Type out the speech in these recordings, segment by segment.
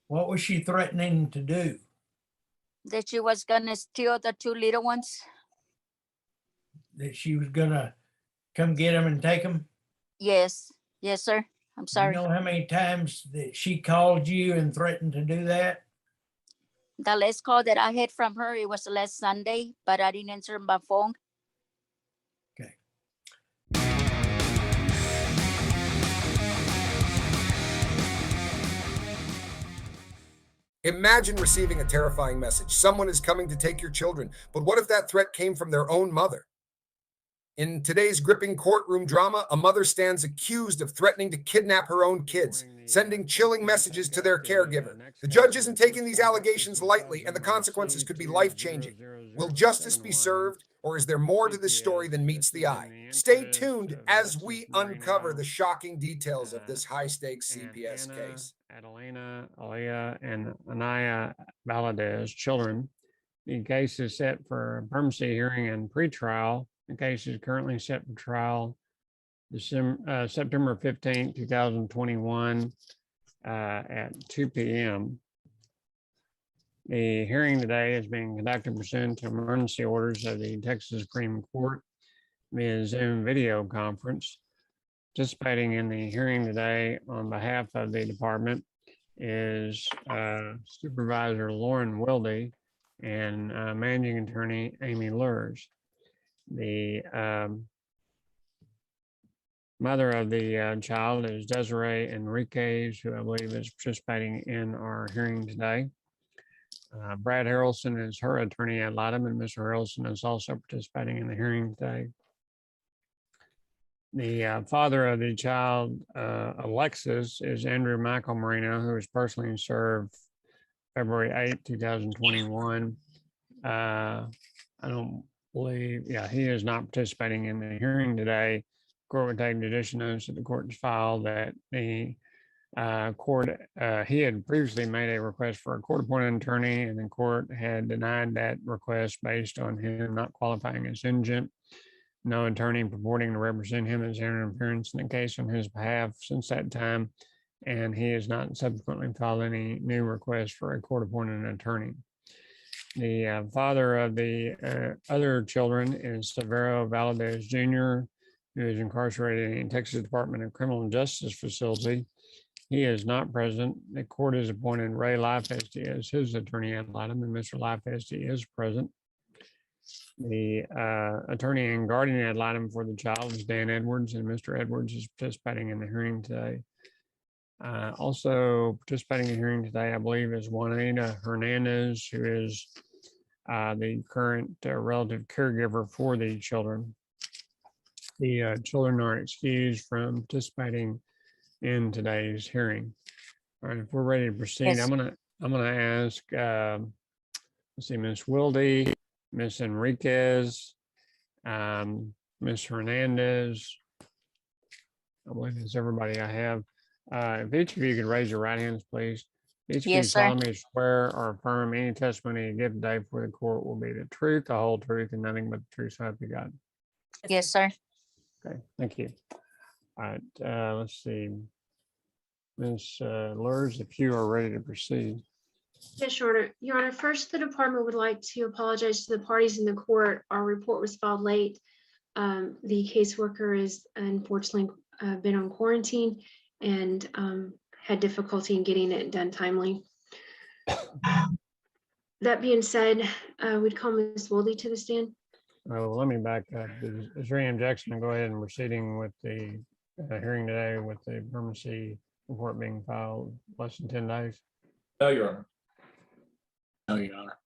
What was she threatening to do? That she was gonna steal the two little ones. That she was gonna come get them and take them? Yes, yes, sir. I'm You sorry. know how many times that she called you and threatened to do that? The last call that I had from her, it was last Sunday, but I didn't answer my phone. Okay. Imagine receiving a terrifying message. Someone is coming to take your children. But what if that threat came from their own mother? In today's gripping courtroom drama, a mother stands accused of threatening to kidnap her own kids, sending chilling messages to their caregiver. The judge isn't taking these allegations lightly, and the consequences could be life-changing. Will justice be served, or is there more to this story than meets the eye? Stay tuned as we uncover the shocking details of this high-stakes CPS case. Adelina, Aaliyah, and Anaya Valadez, children. The case is set for a permanency hearing and pretrial. The case is currently set for trial September 15, 2021 at 2 p.m. The hearing today is being conducted pursuant to emergency orders of the Texas Supreme Court via Zoom video conference. Participating in the hearing today on behalf of the department is Supervisor Lauren Wilde and Managing Attorney Amy Lurs. The mother of the child is Desiree Enriquez, who I believe is participating in our hearing today. Brad Harrelson is her attorney ad litem, and Mr. Harrelson is also participating in the hearing today. The father of the child, Alexis, is Andrew Michael Marino, who was personally served February 8, 2021. I don't believe, he is not participating in the hearing today. Court would take judicial notice that the court has filed that the court, he had previously made a request for a court-appointed attorney, and the court had denied that request based on him not qualifying as indigent. No attorney purporting to represent him has entered appearance in the case on his behalf since that time, and he has not subsequently filed any new request for a court-appointed attorney. The father of the other children is Severo Valadez Jr., who is incarcerated in the Texas Department of Criminal Justice Facility. He is not present. The court has appointed Ray Lifesty as his attorney ad litem, and Mr. Lifesty is present. The attorney and guardian ad litem for the child is Dan Edwards, and Mr. Edwards is participating in the hearing today. Also participating in the hearing today, I believe, is Juanita Hernandez, who is the current relative caregiver for the children. The children are excused from participating in today's hearing. All right, if we're ready to proceed, Yes. I'm gonna ask, let's see, Ms. Wilde, Ms. Enriquez, Ms. Hernandez. I believe it's everybody I have. If each of you could raise your right hands, please. Each of you Yes, sir. solemnly swear or affirm any testimony you give today before the court will be the truth, the whole truth, and nothing but the truth, so help you God. Yes, sir. Okay, thank you. All right, let's see. Ms. Lurs, if you are ready to proceed. Yes, Your Honor. First, the department would like to apologize to the parties in the court. Our report was filed late. The caseworker is unfortunately been on quarantine and had difficulty in getting it done timely. That being said, we'd call Ms. Wilde to the stand. Well, let me back up. Is there any objection to go ahead and proceeding with the hearing today with the permanency report being filed less than 10 days? No, Your Honor. No, Your Honor.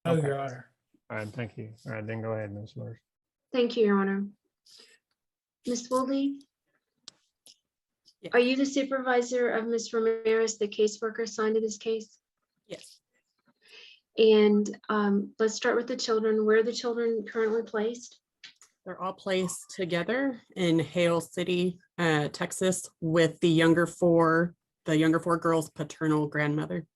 No, Okay. Your Honor. All right, thank you. All right, then go ahead, Ms. Lurs. Thank you, Your Honor. Ms. Wilde? Yes. Are you the supervisor of Ms. Ramirez, the caseworker assigned to this case? Yes, And let's start with the children. Where are the children currently placed? they're all placed together in Hale City, Texas, with the younger four girls' paternal grandmother.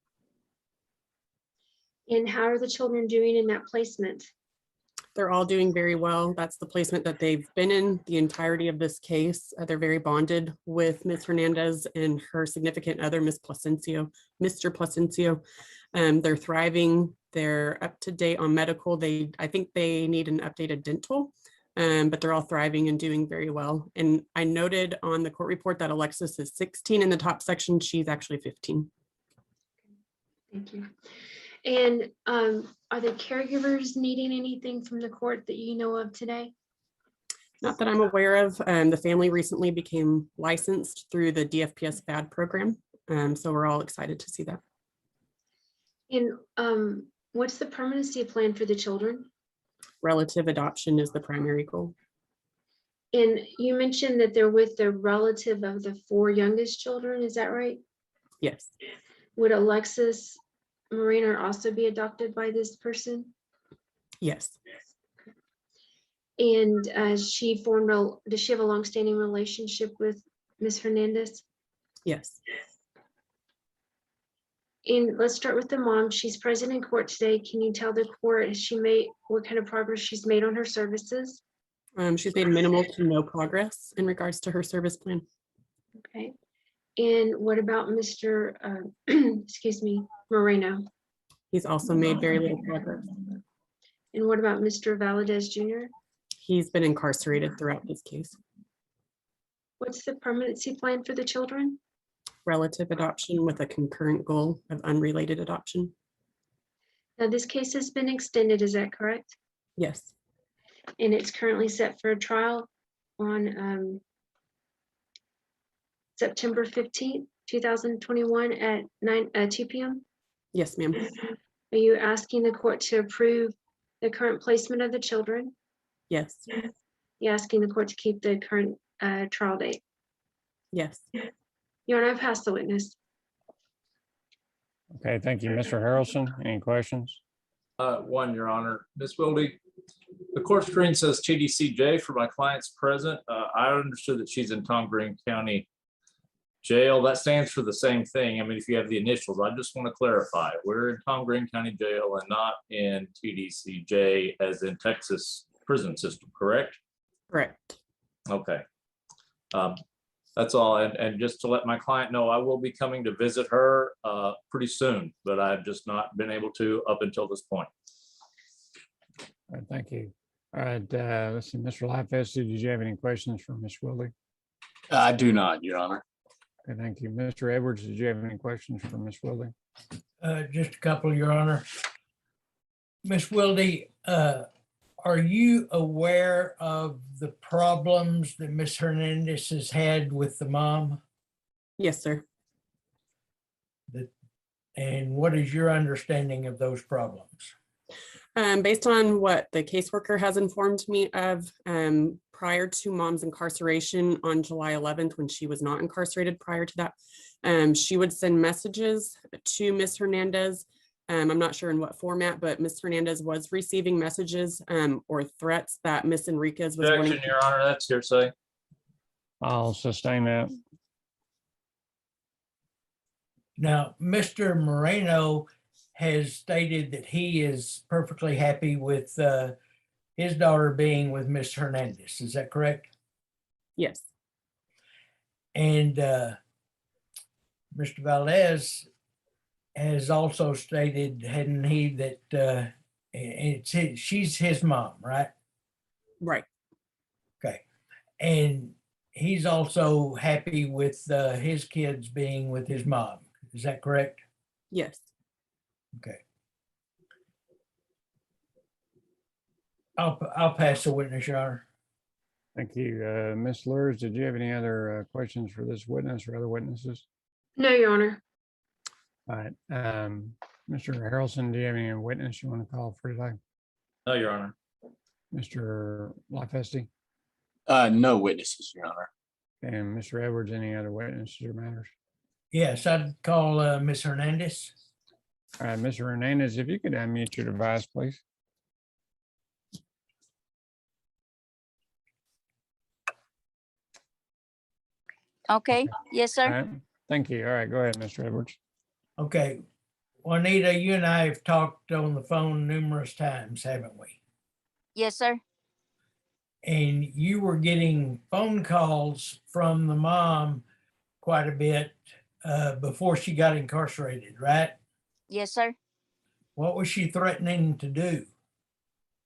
And how are the children doing in that placement? they're all doing very well. That's the placement that they've been in the entirety of this case. They're very bonded with Ms. Hernandez and her significant other, Ms. Placencio, Mr. Placencio. They're thriving. They're up to date on medical. I think they need an updated dental, but they're all thriving and doing very well. And I noted on the court report that Alexis is 16 in the top section. She's actually 15. Thank you. And are the caregivers needing anything from the court that you know of today? Not that I'm aware of. The family recently became licensed through the DFPS FAD program. So we're all excited to see that. And what's the permanency plan for the children? Relative adoption is the primary goal. And you mentioned that they're with the relative of the 4 youngest children, is that right? Yes, Would Alexis Moreno also be adopted by this person? yes, And does she have a longstanding relationship with Ms. Hernandez? yes. And let's start with the mom. She's present in court today. Can you tell the court what kind of progress she's made on her services? She's made minimal to no progress in regards to her service plan. Okay. And what about Mr. Excuse me, Moreno? He's also made very little progress. And what about Mr. Valadez Jr.? He's been incarcerated throughout this case. What's the permanency plan for the children? Relative adoption with a concurrent goal of unrelated adoption. Now, this case has been extended, is that correct? Yes, And it's currently set for a trial on September 15th, 2021 at 2 p.m. yes, ma'am. Are you asking the court to approve the current placement of the children? Yes, You asking the court to keep the current trial date? yes. Your Honor, I've passed the witness. Okay, thank you. Mr. Harrelson, any questions? One, Your Honor. Ms. Wilde, the court screen says TDCJ for my client's present. I understood that she's in Tom Green County Jail. That stands for the same thing. I mean, if you have the initials, I just want to clarify. We're in Tom Green County Jail and not in TDCJ as in Texas prison system, correct? Correct. Okay. That's all. And just to let my client know, I will be coming to visit her pretty soon, but I've just not been able to up until this point. All right, thank you. All right, let's see, Mr. Lifest, did you have any questions for Ms. Wilde? I do not, Your Honor. Okay, thank you. Mr. Edwards, did you have any questions for Ms. Wilde? Just a couple, Your Honor. Ms. Wilde, are you aware of the problems that Ms. Hernandez has had with the mom? Yes, sir. And what is your understanding of those problems? Based on what the caseworker has informed me of, prior to mom's incarceration on July 11th, when she was not incarcerated prior to that, she would send messages to Ms. Hernandez. I'm not sure in what format, but Ms. Hernandez was receiving messages or threats that Ms. Enriquez was Objection, wanting. Your Honor, that's hearsay. I'll sustain that. Now, Mr. Moreno has stated that he is perfectly happy with his daughter being with Ms. Hernandez. Is that correct? Yes, And Mr. Valdez has also stated, hadn't he, that she's his mom, right? right. Okay. And he's also happy with his kids being with his mom. Is that correct? Yes. Okay. I'll pass the witness, Your Honor. Thank you. Ms. Lurs, did you have any other questions for this witness or other witnesses? No, Your Honor. All right. Mr. Harrelson, do you have any witness you want to call for today? No, Your Honor. Mr. Lifeste No witnesses, Your Honor. and Mr. Edwards, any other witnesses or matters? Yes, I'd call Ms. Hernandez. All right, Mr. Hernandez, if you could unmute your device, please. Okay, yes, All sir. right, thank you. All right, go ahead, Mr. Edwards. Okay. Juanita, you and I have talked on the phone numerous times, haven't we? Yes, sir. And you were getting phone calls from the mom quite a bit before she got incarcerated, right? Yes, sir. What was she threatening to do?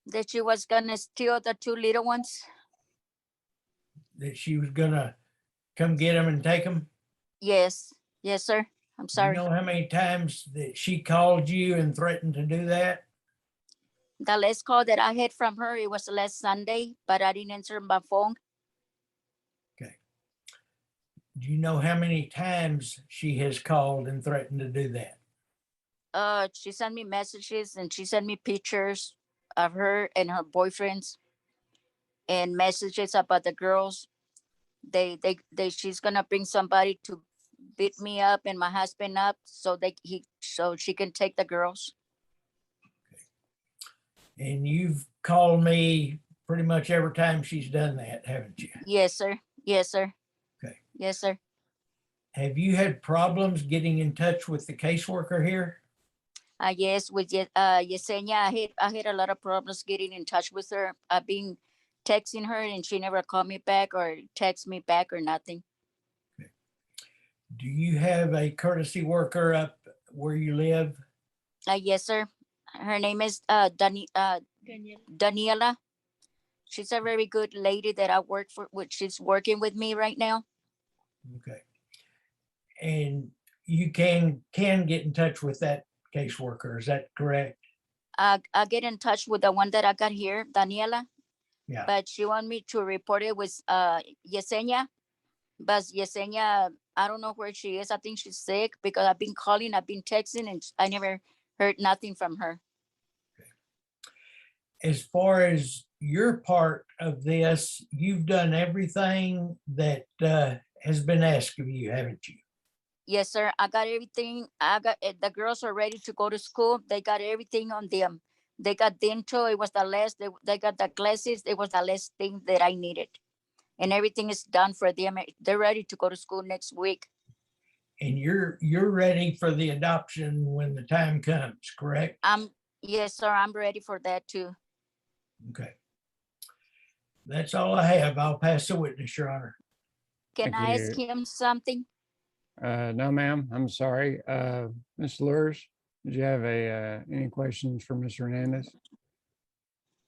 That she was gonna steal the two little ones. That she was gonna come get them and take them? Yes. Yes, sir. I'm Do you sorry. know how many times that she called you and threatened to do that? The last call that I had from her, it was last Sunday, but I didn't answer my phone. Okay. Do you know how many times she has called and threatened to do that? She sent me messages and she sent me pictures of her and her boyfriends and messages about the girls. She's gonna bring somebody to beat me up and my husband up so she can take the girls. And you've called me pretty much every time she's done that, haven't you? Yes, sir. Yes, sir. Okay. Yes, sir. Have you had problems getting in touch with the caseworker here? Yes, with Yesenia, I had a lot of problems getting in touch with her. I've been texting her and she never called me back or text me back or nothing. Do you have a courtesy worker up where you live? Yes, sir. Her name is Daniela. She's a very good lady that I work for, which she's working with me right now. Okay. And you can get in touch with that caseworker, is that correct? I get in touch with the one that I got here, Daniela. Yeah. But she want me to report it with Yesenia. But Yesenia, I don't know where she is. I think she's sick because I've been calling, I've been texting, and I never heard nothing from her. As far as your part of this, you've done everything that has been asked of you, haven't you? Yes, sir. I got everything. I got the girls are ready to go to school. They got everything on them. They got dental. It was the last. They got the glasses. It was the last thing that I needed, and everything is done for them. They're ready to go to school next week. And you're ready for the adoption when the time comes, correct? Yes, sir. I'm ready for that too. Okay. That's all I have. I'll pass the witness, Your Honor. Can Thank I ask him something? No, ma'am, I'm sorry. Ms. Lures, did you have any questions for Mr. Hernandez?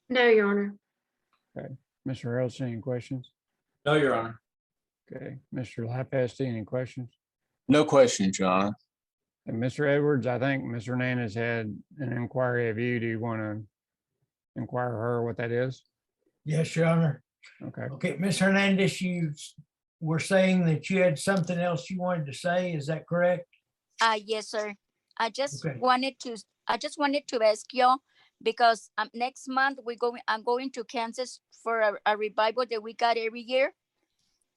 No, Your Honor. Mr. Earlston, any questions? No, Your Honor. Okay, Mr. Lapesti, any questions? No questions, Your Honor. And Mr. Edwards, I think Mr. Hernandez had an inquiry of you. Do you want to inquire her what that is? Yes, Your Honor. Okay. Okay, Ms. Hernandez, you were saying that you had something else you wanted to say. Is that correct? Yes, sir. I just Okay. wanted to ask y'all because next month I'm going to Kansas for a revival that we got every year.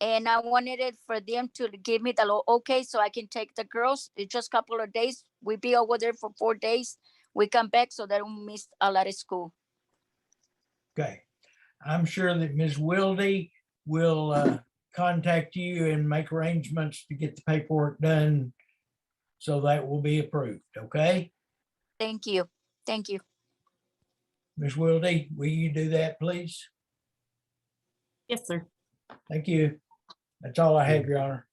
And I wanted it for them to give me the okay so I can take the girls. It's just a couple of days. We be over there for 4 days. We come back so they don't miss a lot of school. Okay. I'm sure that Ms. Wilde will contact you and make arrangements to get the paperwork done so that will be approved, okay? Thank you. Thank you. Ms. Wilde, will you do that, please? Yes, sir. Thank you. That's all I have, Your Honor.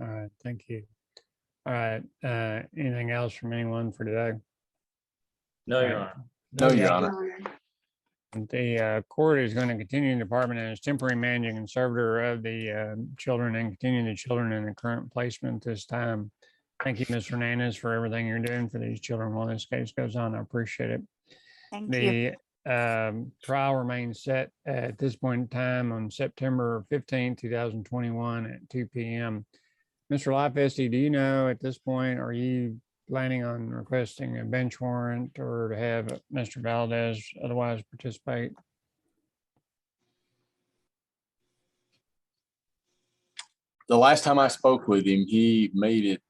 All right, thank you. All right, anything else from anyone for today? No, Your Right. Honor. No, Your Your Honor. Honor. The court is going to continue the department as temporary managing conservator of the children and continue the children in the current placement this time. Thank you, Ms. Hernandez, for everything you're doing for these children while this case goes on. I appreciate it. Thank you. The trial remains set at this point in time on September 15, 2021 at 2 p.m. Mr. Lifesti, do you know at this point, are you planning on requesting a bench warrant or to have Mr. Valdez otherwise participate? The last time I spoke with him, he made it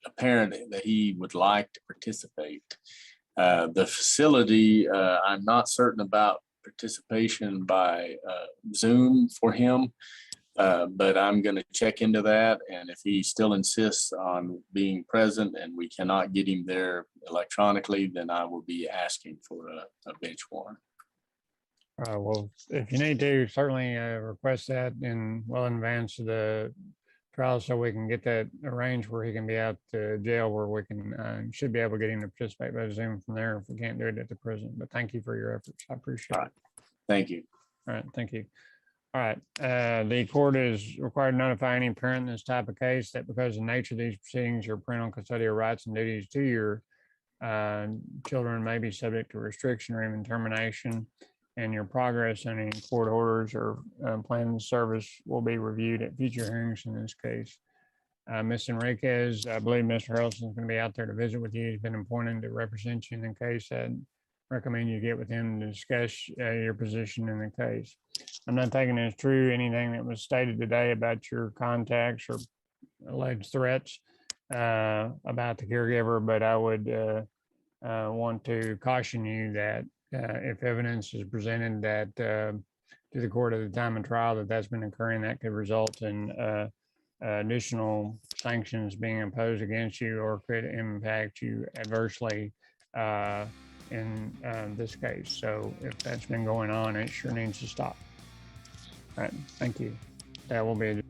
apparent that he would like to participate. The facility, I'm not certain about participation by Zoom for him, but I'm going to check into that. And if he still insists on being present and we cannot get him there electronically, then I will be asking for a bench warrant. Well, if you need to, certainly request that in well in advance of the trial so we can get that arranged where he can be out to jail where we can, should be able to get him to participate by Zoom from there if we can't do it at the prison. But thank you for your efforts. I appreciate All it. right. Thank you. All right, thank you. All right, the court is required to notify any parent in this type of case that because of the nature of these proceedings, your parental custodial rights and duties to your children may be subject to restriction or even termination, and your progress on any court orders or plan of service will be reviewed at future hearings in this case. Ms. Enriquez, I believe Mr. Harrelson is going to be out there to visit with you. He's been appointed to represent you in the case. I'd recommend you get with him to discuss your position in the case. I'm not taking as true anything that was stated today about your contacts or alleged threats about the caregiver, but I would want to caution you that if evidence is presented that to the court at the time of trial that that's been occurring, that could result in additional sanctions being imposed against you or could impact you adversely in this case. So if that's been going on, it sure needs to stop. All right, thank you. That will be